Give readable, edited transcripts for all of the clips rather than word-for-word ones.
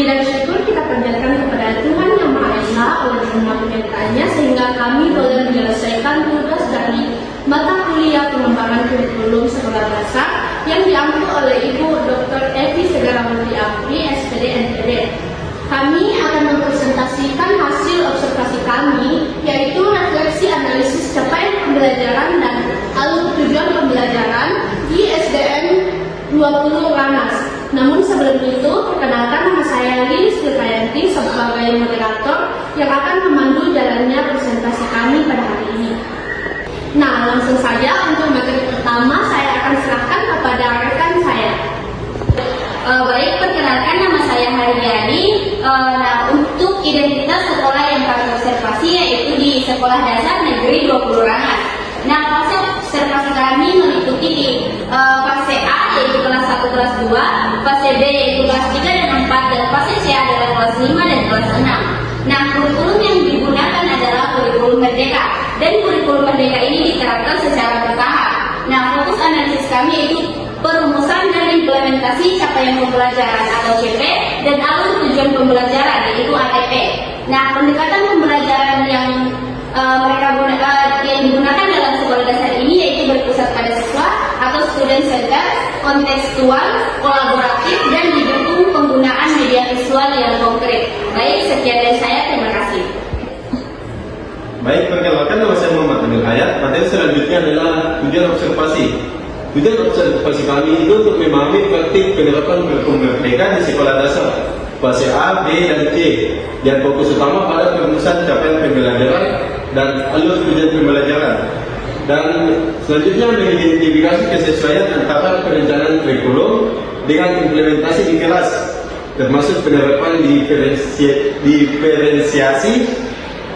Puji dan syukur kita panjatkan kepada Tuhan Yang Maha Esa oleh semua penyertaannya sehingga kami boleh menyelesaikan tugas dari mata kuliah pengembangan kurikulum sekolah dasar yang diampu oleh Ibu Dr. Evi Segarawati Apri, SPD NPD. Kami akan mempresentasikan hasil observasi kami, yaitu refleksi analisis capaian pembelajaran dan alur tujuan pembelajaran di SDN 20 Ranas. Namun sebelum itu, perkenalkan nama saya Lilis Kirpayanti sebagai moderator yang akan memandu jalannya presentasi kami pada hari ini. Nah, langsung saja untuk materi pertama saya akan serahkan kepada rekan saya. Baik, perkenalkan nama saya Haryani. Untuk identitas sekolah yang kami observasi yaitu di Sekolah Dasar Negeri 20 Rangas. Fase observasi kami meliputi di fase A yaitu kelas 1 kelas 2, fase B yaitu kelas 3 dan 4, dan fase C adalah kelas 5 dan kelas 6. Kurikulum yang digunakan adalah kurikulum merdeka, dan kurikulum merdeka ini diterapkan secara bertahap. Fokus analisis kami yaitu perumusan dan implementasi capaian pembelajaran atau CP dan alur tujuan pembelajaran yaitu ATP. Pendekatan pembelajaran yang yang digunakan dalam sekolah dasar ini yaitu berpusat pada siswa atau student center, kontekstual, kolaboratif, dan didukung penggunaan media visual yang konkret. Baik, sekian dari saya, terima kasih. Baik, perkenalkan nama saya Muhammad Nabil Hayat. Materi selanjutnya adalah tujuan observasi. Tujuan observasi kami itu untuk memahami praktik penerapan kurikulum merdeka di sekolah dasar fase A, B, dan C, yang fokus utama pada perumusan capaian pembelajaran dan alur tujuan pembelajaran. Dan selanjutnya mengidentifikasi kesesuaian antara perencanaan kurikulum dengan implementasi di kelas, termasuk penerapan diferensiasi,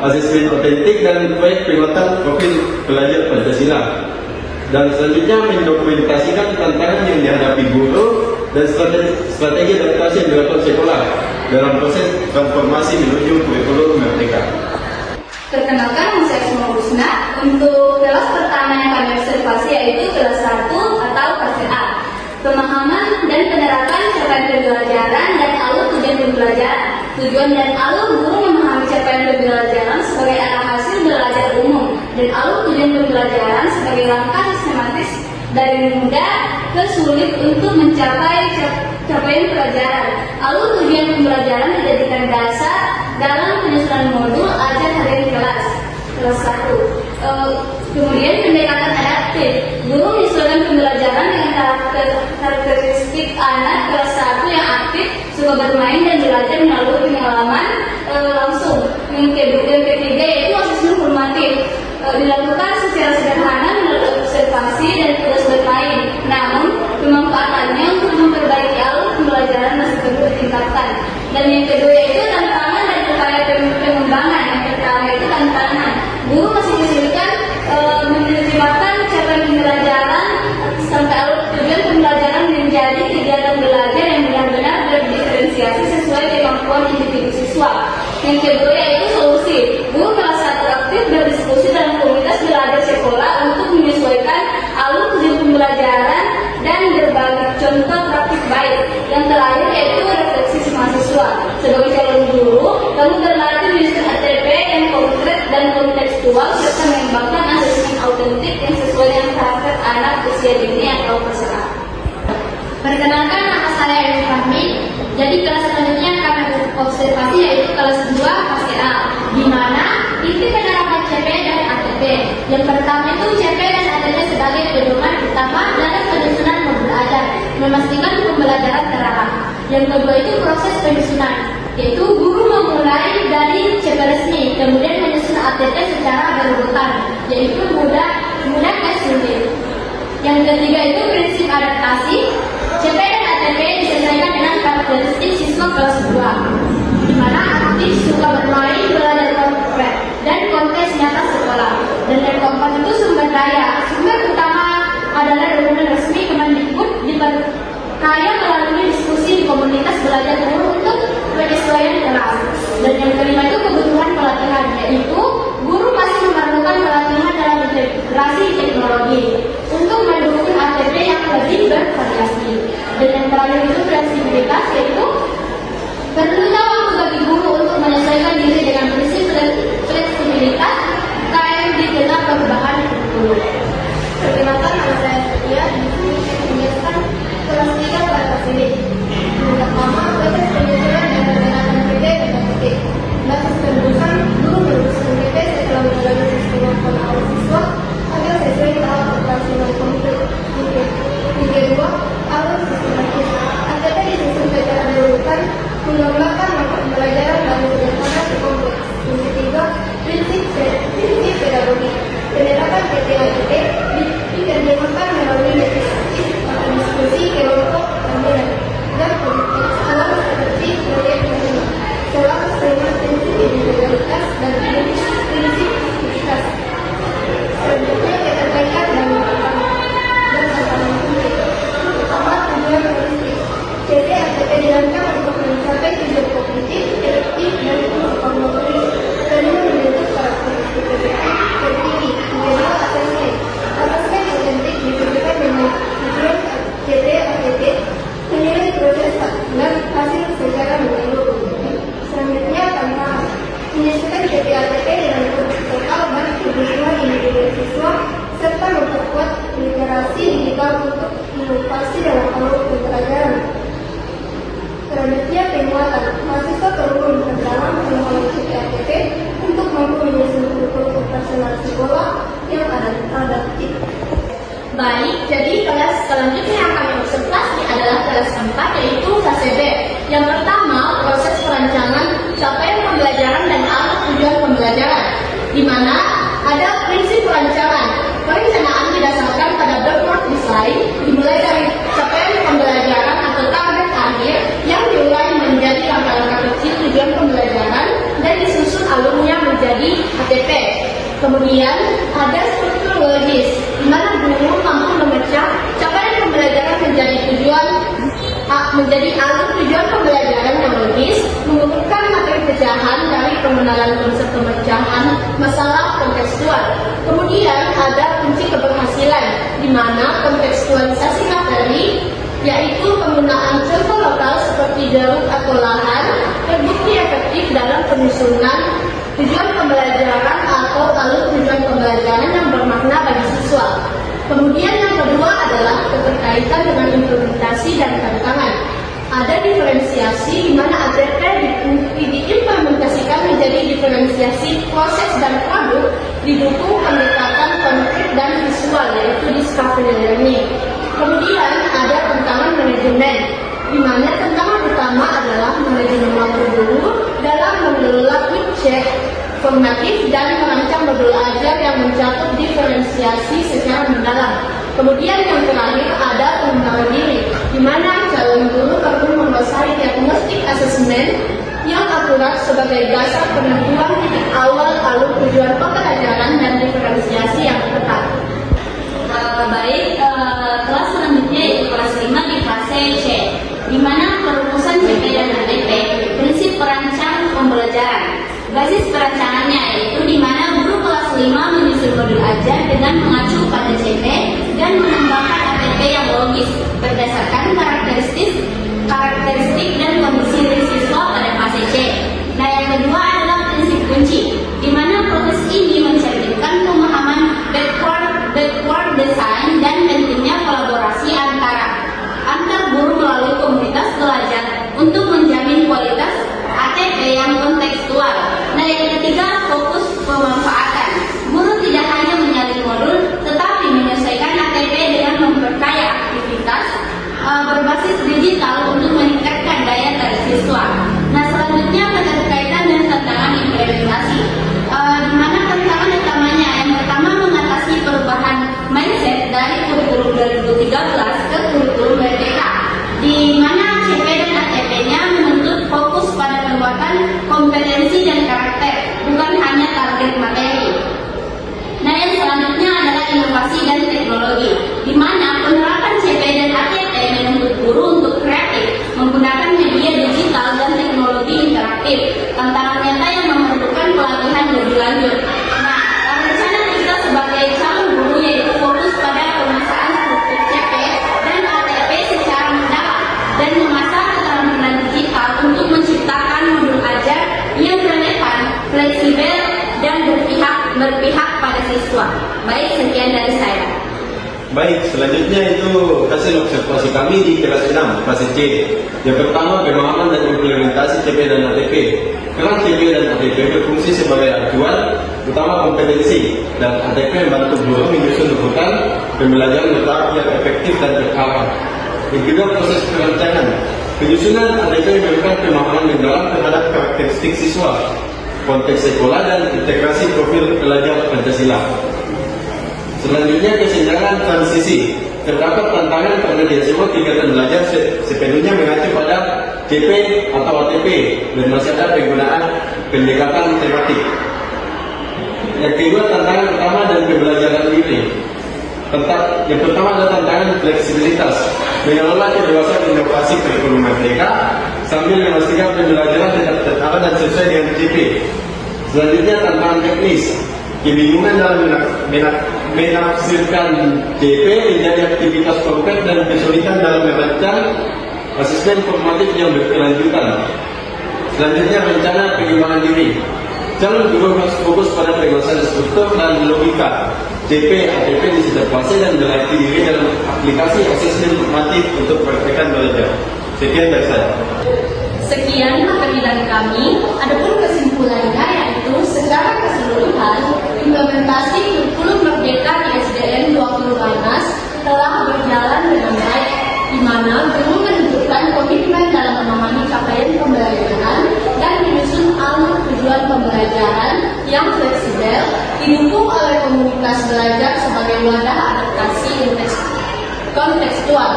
asesmen otentik, dan proyek penguatan profil pelajar Pancasila. Dan selanjutnya mendokumentasikan tantangan yang dihadapi guru dan strategi adaptasi yang dilakukan sekolah dalam proses transformasi menuju kurikulum merdeka. Perkenalkan, nama saya Suma Husna. Untuk kelas pertama yang kami observasi yaitu kelas 1 atau fase A. Pemahaman dan penerapan capaian pembelajaran dan alur tujuan pembelajaran. Tujuan dan alur guru memahami capaian pembelajaran sebagai arah hasil belajar umum, dan alur tujuan pembelajaran sebagai langkah sistematis dari mudah ke sulit untuk mencapai capaian pelajaran. Alur tujuan pembelajaran dijadikan dasar dalam penyusunan modul ajar harian kelas 1. Kemudian pendekatan adaptif. Guru menyesuaikan pembelajaran dengan karakteristik anak kelas 1 yang aktif, suka bermain dan belajar melalui pengalaman langsung. Yang ketiga yaitu asesmen formatif. Dilakukan secara sederhana melalui observasi dan tugas bermain. Namun, pemanfaatannya untuk memperbaiki alur pembelajaran masih perlu ditingkatkan. Dan yang kedua yaitu tantangan dan upaya pengembangan. Yang pertama itu tantangan. Guru masih kesulitan menerjemahkan capaian pembelajaran sampai alur tujuan pembelajaran menjadi kegiatan belajar yang benar-benar berdiferensiasi sesuai kemampuan individu siswa. Yang kedua yaitu solusi. Guru kelas 1 aktif berdiskusi dalam komunitas belajar sekolah untuk menyesuaikan alur tujuan pembelajaran dan berbagi contoh praktik baik. Yang terakhir yaitu refleksi mahasiswa. Sebagai calon guru, kamu berlatih menyusun ATP yang konkret dan kontekstual serta mengembangkan asesmen autentik yang sesuai dengan karakter anak usia dini atau fase A. Perkenalkan, nama saya Evi Fahmi. Jadi kelas selanjutnya kami observasi yaitu kelas 2 fase A, di mana inti penerapan CP dan ATP. Yang pertama itu CP dan ATP sebagai pedoman utama dalam penyusunan modul ajar, memastikan pembelajaran terarah. Yang kedua itu proses penyusunan, yaitu guru memulai dari CP resmi, kemudian menyusun ATP secara berurutan, yaitu mudah ke sulit. Yang ketiga itu prinsip adaptasi. CP dan ATP disesuaikan dengan karakteristik siswa kelas 2, di mana aktif, suka bermain, belajar konkret, dan konteks nyata sekolah. Dan yang keempat itu sumber daya. Sumber utama adalah dokumen resmi Kemendikbud diperkaya melalui diskusi di komunitas belajar guru untuk penyesuaian kelas. Dan yang kelima itu kebutuhan pelatihan, yaitu guru masih memerlukan pelatihan dalam integrasi teknologi untuk mendukung ATP yang lebih bervariasi. Dan yang terakhir itu fleksibilitas, yaitu perlu mengembangkan mata pembelajaran dan sederhana kompleks. Yang ketiga, prinsip pedagogi. Penerapan PTADP diterjemahkan melalui metode atau diskusi kelompok tampilan dan tekstual seperti proyek nasional. Selalu tema prinsip individualitas dan prinsip aktivitas. Selanjutnya keterkaitan dan tantangan penting. Pertama, tujuan politik. PTADP dirancang untuk mencapai tujuan kognitif, efektif, dan informatif. Kedua, membentuk karakteristik PTADP tertinggi. Kedua, asesmen. Asesmen otentik ditentukan dengan tujuan PTADP, menilai proses dan hasil secara menyeluruh. Selanjutnya, tantangan. Menyesuaikan PTADP dengan total dan kebutuhan individu siswa serta memperkuat literasi digital untuk inovasi dalam alur pembelajaran. Selanjutnya, penguatan. Mahasiswa perlu memperdalam pemahaman PTADP untuk mampu menyusun kurikulum operasional sekolah yang adaptif. Baik, jadi kelas selanjutnya yang kami observasi adalah kelas 4, yaitu fase B. Yang pertama, proses perancangan capaian pembelajaran dan alur tujuan pembelajaran, di mana ada prinsip perancangan. Perencanaan didasarkan pada backward design, dimulai dari capaian pembelajaran atau target akhir yang diurai menjadi langkah-langkah kecil tujuan pembelajaran dan disusun alurnya menjadi ATP. Kemudian ada struktur logis, di mana guru mampu memecah capaian pembelajaran menjadi alur tujuan pembelajaran yang logis, mengumpulkan materi pecahan dari pengenalan konsep pemecahan masalah kontekstual. Kemudian ada kunci keberhasilan, di mana kontekstualisasi materi, yaitu penggunaan contoh lokal seperti garuk atau lahan, terbukti efektif dalam penyusunan tujuan pembelajaran atau alur tujuan pembelajaran yang bermakna bagi siswa. Kemudian yang kedua adalah keterkaitan dengan implementasi dan tantangan. Ada diferensiasi di mana ATP diimplementasikan menjadi diferensiasi proses dan produk didukung pendekatan konkret dan visual, yaitu discovery learning. Kemudian ada tantangan manajemen, di mana tantangan utama adalah manajemen waktu guru dalam mengelola quick check formatif dan merancang modul ajar yang mencakup diferensiasi secara mendalam. Kemudian yang terakhir ada pengembangan diri, di mana calon guru perlu menguasai diagnostik asesmen yang akurat sebagai dasar penentuan titik awal alur tujuan pembelajaran dan diferensiasi yang ketat. Kelas selanjutnya yaitu kelas 5 di fase C, di mana perumusan CP dan ATP, prinsip perancang pembelajaran. Basis perancangannya yaitu di mana guru kelas 5 menyusun modul ajar dengan mengacu pada CP dan mengembangkan ATP yang logis berdasarkan karakteristik dan kondisi siswa pada fase C. Nah, yang kedua adalah prinsip kunci, di mana proses ini mencerminkan pemahaman backward design dan pentingnya kolaborasi antar guru melalui komunitas belajar untuk menjamin kualitas ATP yang kontekstual. Nah, yang ketiga, fokus pemanfaatan. Guru tidak hanya menyalin modul, tetapi menyesuaikan ATP dengan memperkaya aktivitas berbasis digital untuk meningkatkan daya tarik siswa. Nah, selanjutnya keterkaitan dan tantangan implementasi, di mana tantangan utamanya yang pertama mengatasi perubahan mindset dari kurikulum 2013 ke kurikulum Merdeka, di mana CP dan ATP-nya menuntut fokus pada penguatan kompetensi dan karakter, bukan hanya target materi. Nah, yang selanjutnya adalah inovasi dan teknologi, di mana penerapan CP dan ATP menuntut guru untuk kreatif, menggunakan media digital dan teknologi interaktif. Tantangan nyata yang memerlukan pelatihan lebih lanjut. Nah, rencana kita sebagai calon guru yaitu fokus pada pemasaran struktur CP dan ATP secara mendalam dan mengasah keterampilan digital untuk menciptakan modul ajar yang relevan, fleksibel, dan berpihak pada siswa. Baik, sekian dari saya. Baik, selanjutnya itu hasil observasi kami di kelas 6, fase C. Yang pertama, pemahaman dan implementasi CP dan ATP. Peran CP dan ATP berfungsi sebagai acuan utama kompetensi, dan ATP membantu guru menyusun rujukan pembelajaran bertahap yang efektif dan berkala. Yang kedua, proses perancangan. Penyusunan ATP memberikan pemahaman mendalam terhadap karakteristik siswa, konteks sekolah dan integrasi profil pelajar Pancasila. Selanjutnya kesenjangan transisi. Terdapat tantangan karena di semua kegiatan belajar sepenuhnya mengacu pada CP atau ATP dan masih ada penggunaan pendekatan tematik. Yang kedua, tantangan utama dan pembelajaran ini. Yang pertama adalah tantangan fleksibilitas, mengelola kedewasaan inovasi kurikulum merdeka sambil memastikan pembelajaran tetap terarah dan sesuai dengan CP. Selanjutnya tantangan teknis, kebingungan dalam menafsirkan CP menjadi aktivitas konkret dan kesulitan dalam merancang asesmen formatif yang berkelanjutan. Selanjutnya rencana pengembangan diri. Calon guru harus fokus pada penguasaan struktur dan logika CP, ATP di setiap fase dan berlatih diri dalam aplikasi asesmen formatif untuk praktekan belajar. Sekian dari saya. Sekian materi dari kami. Adapun kesimpulannya yaitu secara keseluruhan implementasi kurikulum merdeka di SDN 20 Barnas telah berjalan dengan baik, di mana guru menunjukkan komitmen dalam memahami capaian pembelajaran dan menyusun alur tujuan pembelajaran yang fleksibel, didukung oleh komunitas belajar sebagai wadah adaptasi kontekstual.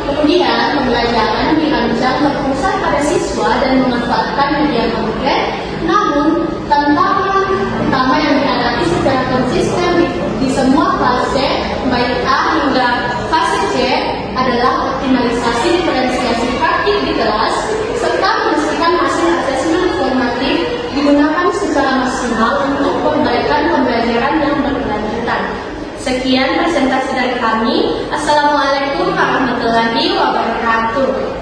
Kemudian, pembelajaran dirancang berpusat pada siswa dan memanfaatkan media konkret, namun tantangan utama yang dihadapi secara konsisten di semua fase, baik A hingga fase C, adalah optimalisasi diferensiasi praktik di kelas, serta memastikan hasil asesmen formatif digunakan secara maksimal untuk perbaikan pembelajaran yang berkelanjutan. Sekian presentasi dari kami. Assalamualaikum warahmatullahi wabarakatuh.